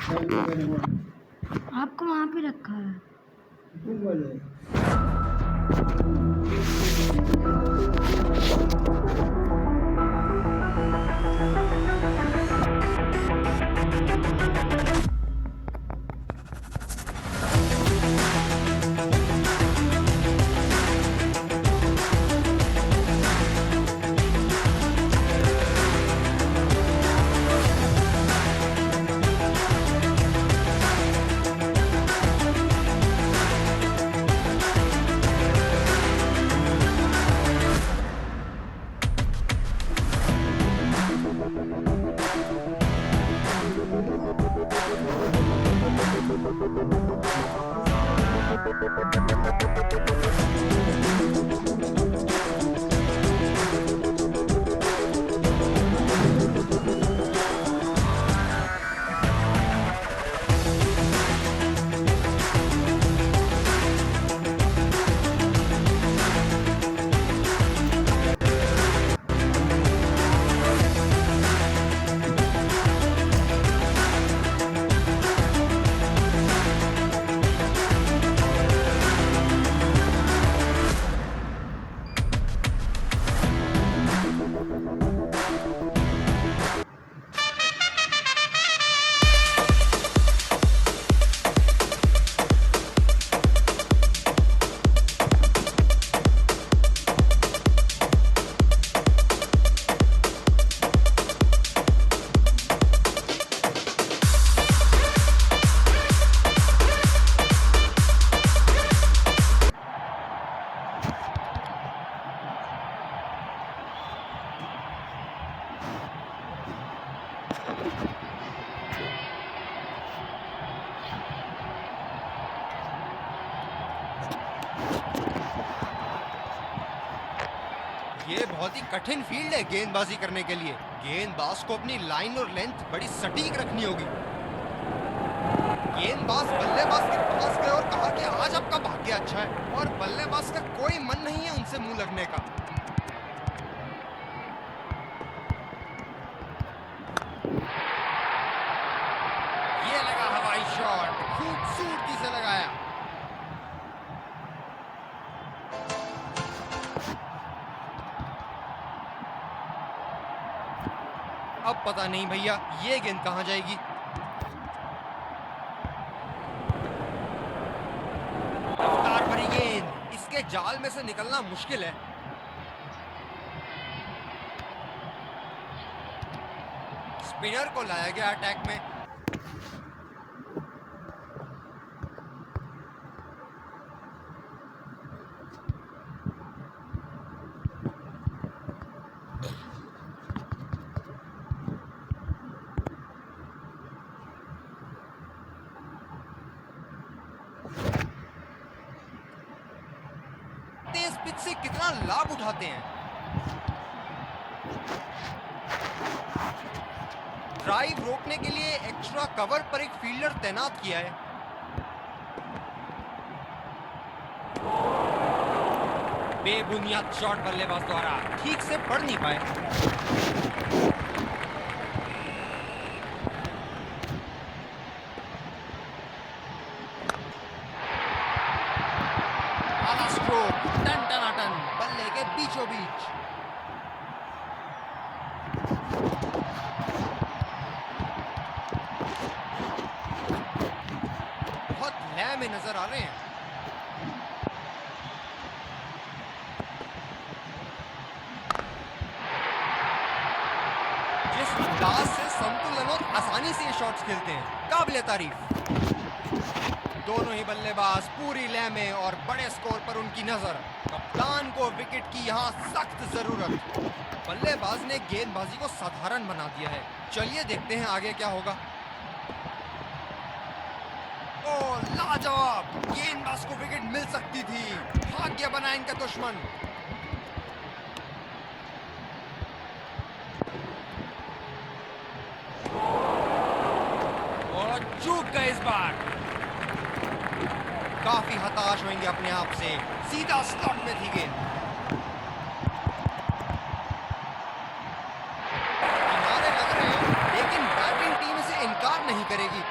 आपको वहाँ पे रखा है। ये बहुत ही कठिन फील्ड है गेंदबाजी करने के लिए। गेंदबाज को अपनी लाइन और लेंथ बड़ी सटीक रखनी होगी। गेंदबाज बल्लेबाज के पास गए और कहा कि आज आपका भाग्य अच्छा है, और बल्लेबाज का कोई मन नहीं है उनसे मुंह लगने का। ये लगा हवाई शॉट, खूबसूरती से लगाया। अब पता नहीं भैया ये गेंद कहां जाएगी। रफ्तार भरी गेंद, इसके जाल में से निकलना मुश्किल है। स्पिनर को लाया गया अटैक में। तेज पिच से कितना लाभ उठाते हैं। ड्राइव रोकने के लिए एक्स्ट्रा कवर पर एक फील्डर तैनात किया है। बेबुनियाद शॉट बल्लेबाज द्वारा ठीक से पढ़ नहीं पाए। आला स्ट्रोक, टन टनाटन, बल्ले के बीचों बीच। बहुत लय में नजर आ रहे हैं। जिस अंदाज से संतुलन और आसानी से ये शॉट्स खेलते हैं, काबिले तारीफ। दोनों ही बल्लेबाज पूरी लय में और बड़े स्कोर पर उनकी नजर। कप्तान को विकेट की यहाँ सख्त जरूरत। बल्लेबाज ने गेंदबाजी को साधारण बना दिया है। चलिए देखते हैं आगे क्या होगा। ओ लाजवाब, गेंदबाज को विकेट मिल सकती थी। भाग्य बना इनका दुश्मन। और चूक गए इस बार। काफी हताश होंगे अपने आप से। सीधा स्लॉट में थी गेंद। किनारे लग रहे हैं, लेकिन बैटिंग टीम इसे इनकार नहीं करेगी।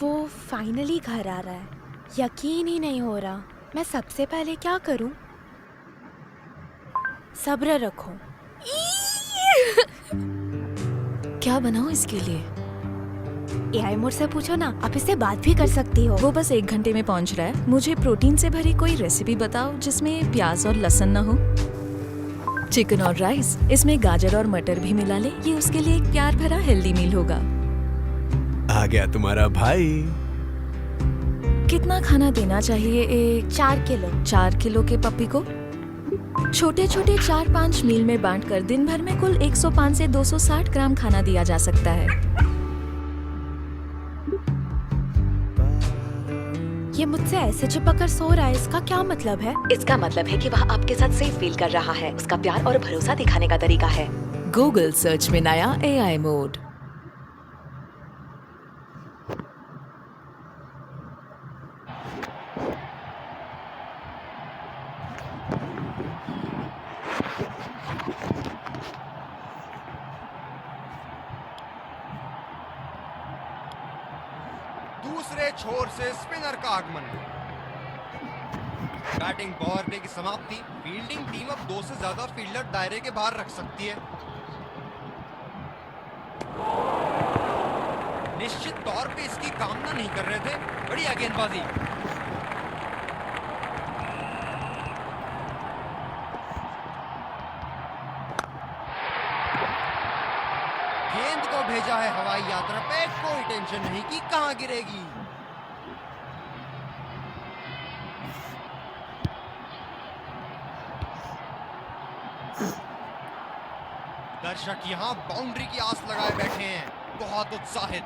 वो फाइनली घर आ रहा है। यकीन ही नहीं हो रहा। मैं सबसे पहले क्या करूं? सब्र रखो। क्या बनाऊं इसके लिए? एआई मोड से पूछो ना, आप इससे बात भी कर सकती हो। वो बस 1 घंटे में पहुंच रहा है। मुझे प्रोटीन से भरी कोई रेसिपी बताओ जिसमें प्याज और लहसुन ना हो। चिकन और राइस, इसमें गाजर और मटर भी मिला ले। ये उसके लिए एक प्यार भरा हेल्दी मील होगा। आ गया तुम्हारा भाई। कितना खाना देना चाहिए? 4 किलो। 4 किलो के पप्पी को छोटे छोटे 4-5 मील में बांटकर दिन भर में कुल 105 से 260 ग्राम खाना दिया जा सकता है। ये मुझसे ऐसे चिपक कर सो रहा है, इसका क्या मतलब है? इसका मतलब है कि वह आपके साथ सेफ फील कर रहा है। उसका प्यार और भरोसा दिखाने का तरीका है। गूगल सर्च में नया AI मोड। दूसरे छोर से स्पिनर का आगमन। बैटिंग पावर प्ले की समाप्ति। फील्डिंग टीम अब 2 से ज्यादा फील्डर दायरे के बाहर रख सकती है। निश्चित तौर पे इसकी कामना नहीं कर रहे थे। बढ़िया गेंदबाजी। गेंद को भेजा है हवाई यात्रा पे। कोई टेंशन नहीं कि कहां गिरेगी। दर्शक यहां बाउंड्री की आस लगाए बैठे हैं, बहुत उत्साहित।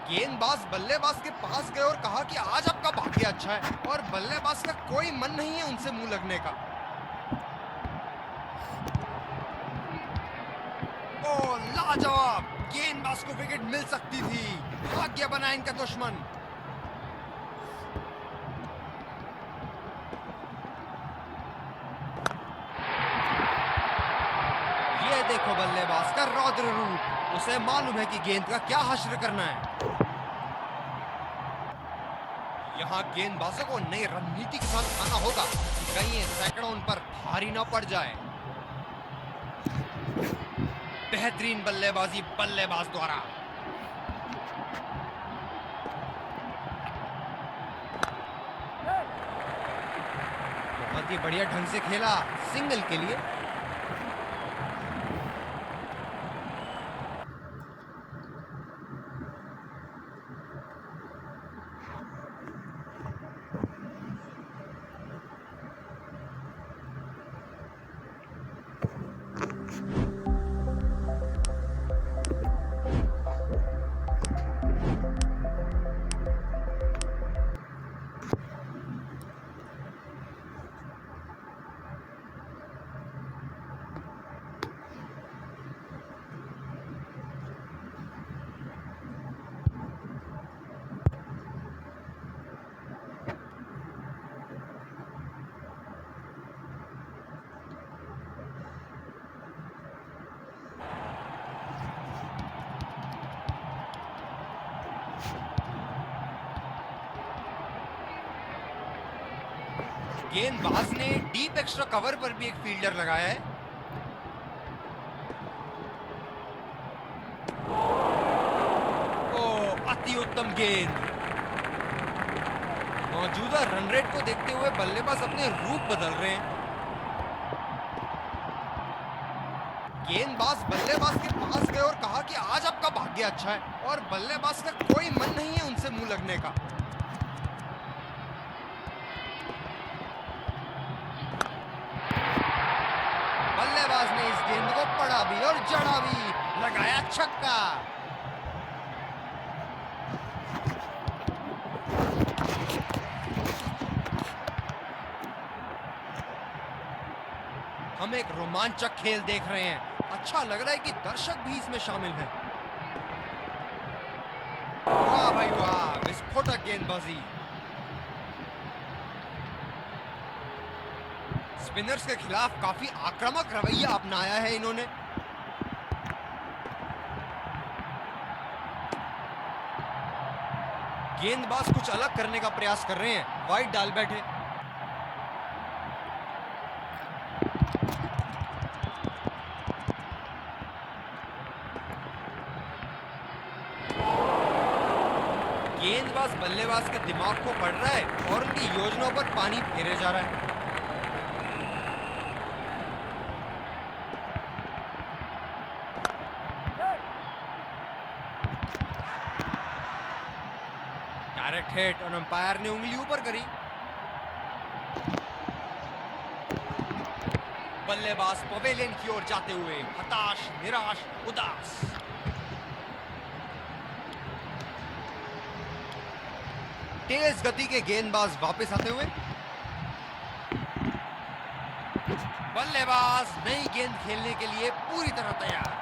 गेंदबाज बल्लेबाज के पास गए और कहा कि आज आपका भाग्य अच्छा है, और बल्लेबाज का कोई मन नहीं है उनसे मुंह लगने का। ओ लाजवाब! गेंदबाज को विकेट मिल सकती थी। भाग्य बना इनका दुश्मन। ये देखो बल्लेबाज का रौद्र रूप। उसे मालूम है कि गेंद का क्या हश्र करना है। यहाँ गेंदबाजों को नई रणनीति के साथ आना होगा कि कहीं ये सैकड़ों उन पर भारी ना पड़ जाए। बेहतरीन बल्लेबाजी बल्लेबाज द्वारा। बहुत ही बढ़िया ढंग से खेला, सिंगल के लिए। गेंदबाज ने डीप एक्स्ट्रा कवर पर भी एक फील्डर लगाया है। ओ अति उत्तम गेंद। मौजूदा रन रेट को देखते हुए बल्लेबाज अपने रूप बदल रहे हैं। गेंदबाज बल्लेबाज के पास गए और कहा कि आज आपका भाग्य अच्छा है, और बल्लेबाज का कोई मन नहीं है उनसे मुंह लगने का। बल्लेबाज ने इस गेंद को पड़ा भी और जड़ा भी, लगाया छक्का। हम एक रोमांचक खेल देख रहे हैं। अच्छा लग रहा है कि दर्शक भी इसमें शामिल हैं। वाह भाई वाह, विस्फोटक गेंदबाजी। स्पिनर्स के खिलाफ काफी आक्रामक रवैया अपनाया है इन्होंने। गेंदबाज कुछ अलग करने का प्रयास कर रहे हैं, वाइड डाल बैठे। गेंदबाज बल्लेबाज के दिमाग को पढ़ रहा है और उनकी योजनाओं पर पानी फेरे जा रहा है। डायरेक्ट हिट और अंपायर ने उंगली ऊपर करी। बल्लेबाज पवेलियन की ओर जाते हुए हताश, निराश, उदास। तेज गति के गेंदबाज वापस आते हुए। बल्लेबाज नई गेंद खेलने के लिए पूरी तरह तैयार।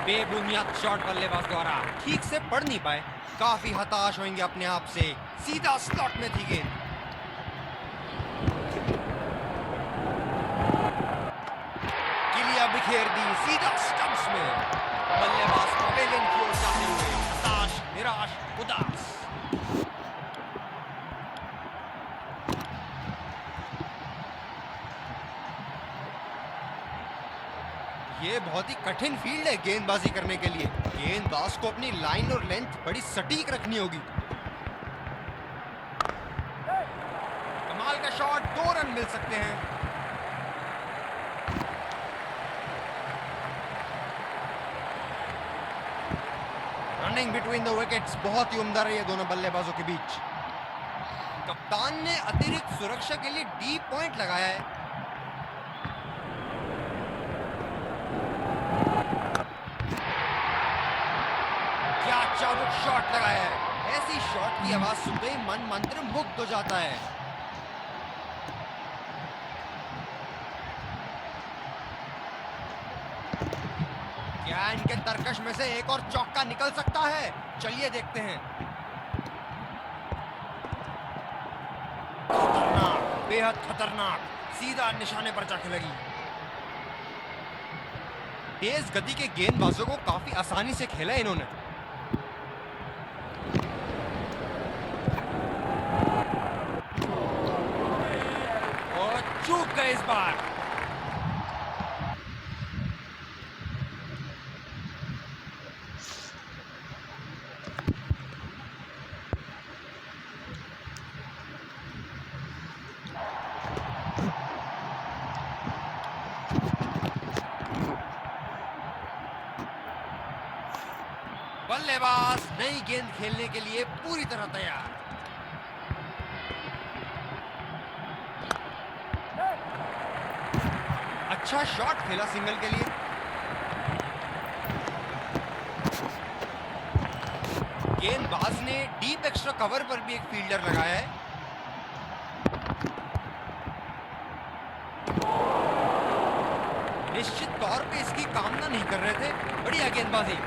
बेबुनियाद शॉट बल्लेबाज द्वारा ठीक से पढ़ नहीं पाए। काफी हताश होंगे अपने आप से। सीधा स्लॉट में थी गेंद। गिलिया बिखेर दी सीधा स्टंप्स में। बल्लेबाज पवेलियन की ओर जाते हुए हताश, निराश, उदास। ये बहुत ही कठिन फील्ड है गेंदबाजी करने के लिए। गेंदबाज को अपनी लाइन और लेंथ बड़ी सटीक रखनी होगी। कमाल का शॉट, 2 रन मिल सकते हैं। रनिंग बिटवीन द विकेट्स बहुत ही उम्दा रही है दोनों बल्लेबाजों के बीच। कप्तान ने अतिरिक्त सुरक्षा के लिए डीप पॉइंट लगाया है। क्या चाबुक शॉट लगाया है। ऐसी शॉट की आवाज सुनते ही मन मंत्र मुग्ध हो जाता है। क्या इनके तरकश में से एक और चौका निकल सकता है? चलिए देखते हैं। खतरनाक, बेहद खतरनाक, सीधा निशाने पर जाके लगी। तेज गति के गेंदबाजों को काफी आसानी से खेला इन्होंने। और चूक गए इस बार। बल्लेबाज नई गेंद खेलने के लिए पूरी तरह तैयार। अच्छा शॉट खेला सिंगल के लिए। गेंदबाज ने डीप एक्स्ट्रा कवर पर भी एक फील्डर लगाया है। निश्चित तौर पे इसकी कामना नहीं कर रहे थे। बढ़िया गेंदबाजी।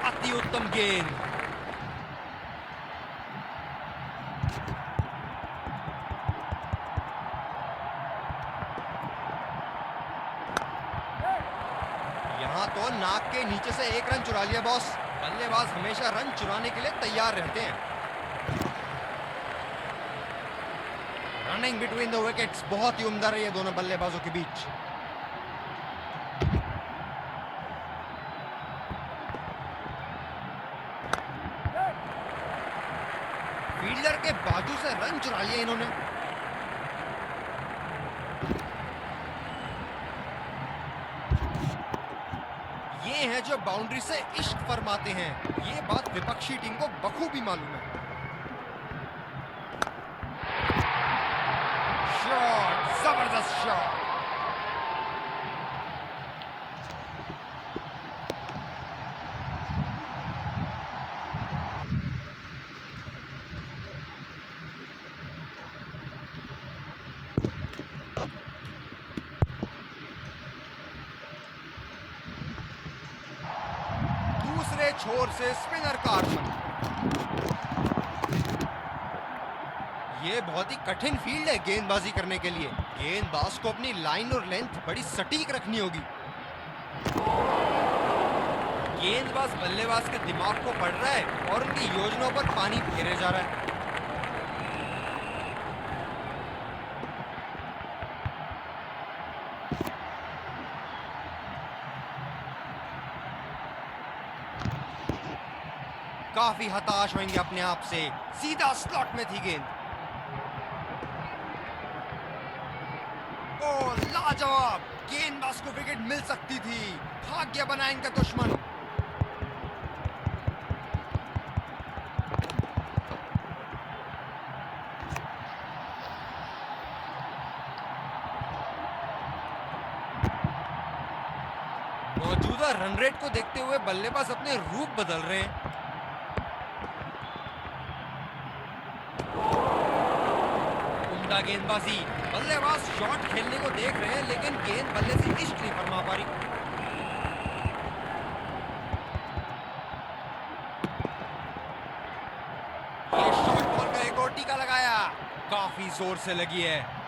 अति उत्तम गेंद। यहां तो नाक के नीचे से 1 रन चुरा लिया बॉस। बल्लेबाज हमेशा रन चुराने के लिए तैयार रहते हैं। रनिंग बिटवीन द विकेट्स बहुत ही उम्दा रही है दोनों बल्लेबाजों के बीच। फील्डर के बाजू से रन चुरा लिए इन्होंने। ये हैं जो बाउंड्री से इश्क फरमाते हैं। ये बात विपक्षी टीम को बखूबी मालूम है। शॉट, जबरदस्त शॉट। दूसरे छोर से स्पिनर का आगमन। ये बहुत ही कठिन फील्ड है गेंदबाजी करने के लिए। गेंदबाज को अपनी लाइन और लेंथ बड़ी सटीक रखनी होगी। गेंदबाज बल्लेबाज के दिमाग को पढ़ रहा है और उनकी योजनाओं पर पानी फेरे जा रहा है। काफी हताश होंगे अपने आप से, सीधा स्लॉट में थी गेंद। ओ लाजवाब, गेंदबाज को विकेट मिल सकती थी। भाग्य बना इनका दुश्मन। मौजूदा रन रेट को देखते हुए बल्लेबाज अपने रूप बदल रहे हैं। उम्दा गेंदबाजी, बल्लेबाज शॉट खेलने को देख रहे हैं लेकिन गेंद बल्ले से इश्क नहीं फरमा पा रही। ये शॉट बॉल का एक और टीका लगाया, काफी जोर से लगी है।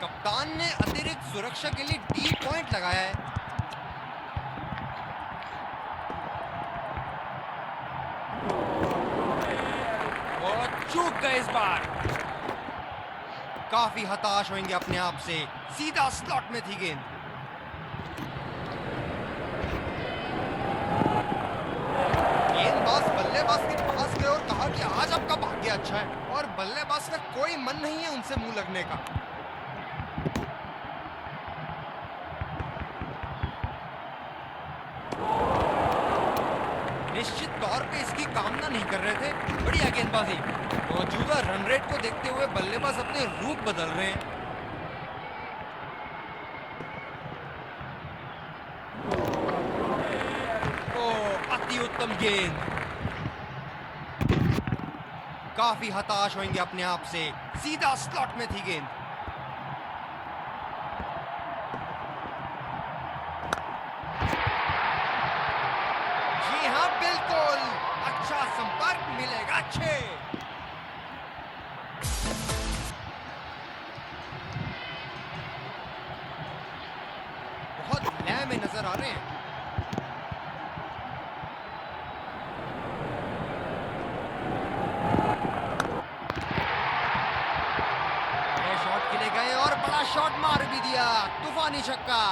कप्तान ने अतिरिक्त सुरक्षा के लिए डी पॉइंट लगाया है। और चूक गए इस बार। काफी हताश होंगे अपने आप से, सीधा स्लॉट में थी गेंद। गेंदबाज बल्लेबाज के पास गए और कहा कि आज आपका भाग्य अच्छा है, और बल्लेबाज का कोई मन नहीं है उनसे मुंह लगने का। निश्चित तौर पे इसकी कामना नहीं कर रहे थे। बढ़िया गेंदबाजी। मौजूदा रन रेट को देखते हुए बल्लेबाज अपने रूप बदल रहे हैं। ओ अति उत्तम गेंद। काफी हताश होंगे अपने आप से, सीधा स्लॉट में थी गेंद। बिल्कुल, अच्छा संपर्क मिलेगा। अच्छे बहुत लय में नजर आ रहे हैं। शॉट के लिए गए और बड़ा शॉट मार भी दिया, तूफानी छक्का।